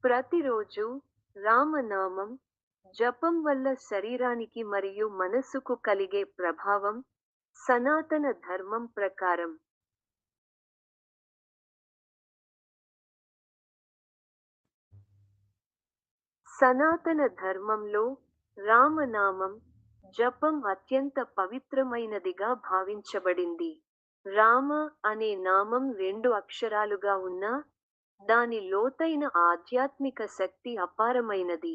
ప్రతిరోజు రామనామం జపం వల్ల శరీరానికి మరియు మనసుకు కలిగే ప్రభావం సనాతన ధర్మం ప్రకారం సనాతన ధర్మంలో రామనామం జపం అత్యంత పవిత్రమైనదిగా భావించబడింది. రామ అనే నామం రెండు అక్షరాలుగా ఉన్నా, దాని లోతైన ఆధ్యాత్మిక శక్తి అపారమైనది.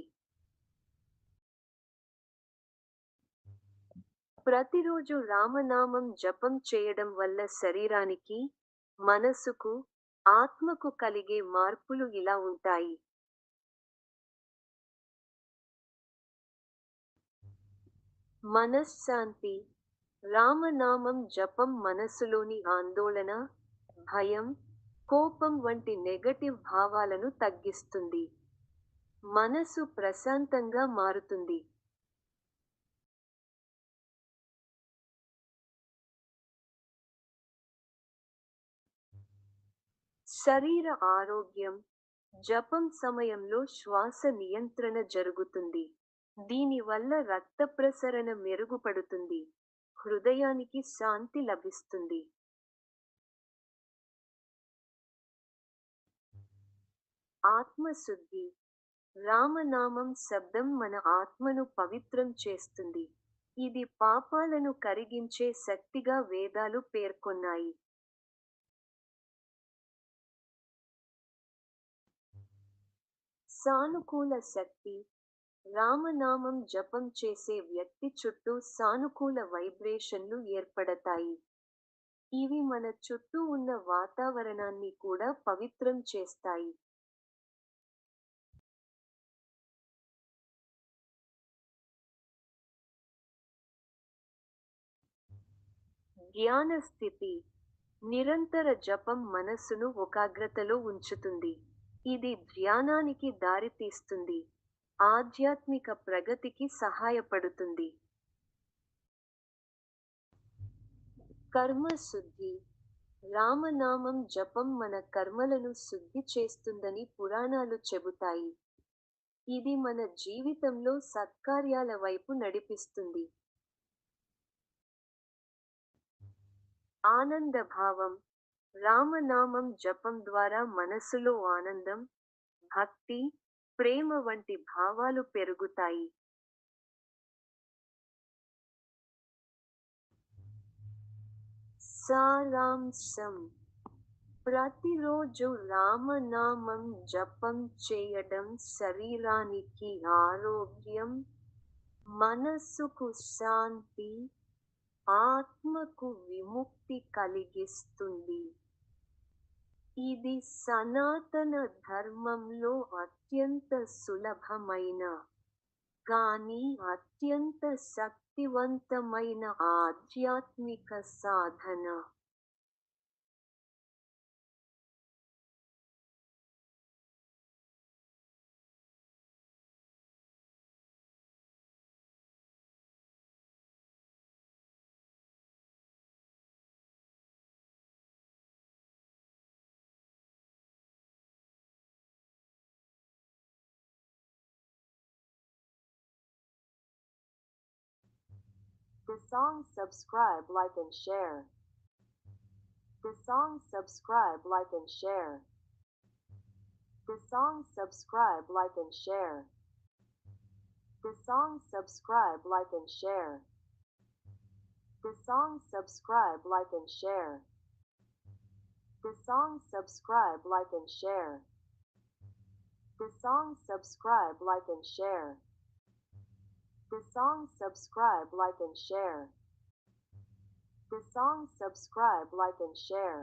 ప్రతిరోజు రామనామం జపం చేయడం వల్ల శరీరానికి, మనసుకు, ఆత్మకు కలిగే మార్పులు ఇలా ఉంటాయి. మనశ్శాంతి. రామనామం జపం మనసులోని ఆందోళన, భయం, కోపం వంటి నెగటివ్ భావాలను తగ్గిస్తుంది. మనసు ప్రశాంతంగా మారుతుంది. శరీర ఆరోగ్యం. జపం సమయంలో శ్వాస నియంత్రణ జరుగుతుంది. దీనివల్ల రక్త ప్రసరణ మెరుగుపడుతుంది. హృదయానికి శాంతి లభిస్తుంది. ఆత్మశుద్ధి. రామనామం శబ్దం మన ఆత్మను పవిత్రం చేస్తుంది. ఇది పాపాలను కరిగించే శక్తిగా వేదాలు పేర్కొన్నాయి. సానుకూల శక్తి. రామనామం జపం చేసే వ్యక్తి చుట్టూ సానుకూల వైబ్రేషన్లు ఏర్పడతాయి. ఇవి మన చుట్టూ ఉన్న వాతావరణాన్ని కూడా పవిత్రం చేస్తాయి. ధ్యాన స్థితి. నిరంతర జపం మనస్సును ఏకాగ్రతలో ఉంచుతుంది. ఇది ధ్యానానికి దారితీస్తుంది. ఆధ్యాత్మిక ప్రగతికి సహాయపడుతుంది. కర్మ శుద్ధి. రామనామం జపం మన కర్మలను శుద్ధి చేస్తుందని పురాణాలు చెబుతాయి. ఇది మన జీవితంలో సత్కార్యాల వైపు నడిపిస్తుంది. ఆనందభావం. రామనామం జపం ద్వారా మనసులో ఆనందం, భక్తి, ప్రేమ వంటి భావాలు పెరుగుతాయి. సారాంశం. ప్రతిరోజు రామనామం జపం చేయడం శరీరానికి ఆరోగ్యం, మనస్సుకు శాంతి, ఆత్మకు విముక్తి కలిగిస్తుంది. ఇది సనాతన ధర్మంలో అత్యంత సులభమైన, కానీ అత్యంత శక్తివంతమైన ఆధ్యాత్మిక సాధన. The song subscribe, like and share. The song subscribe, like and share. The song subscribe, like and share. The song subscribe, like and share. The song subscribe, like and share. The song subscribe, like and share. The song subscribe, like and share. The song subscribe, like and share. The song subscribe, like and share.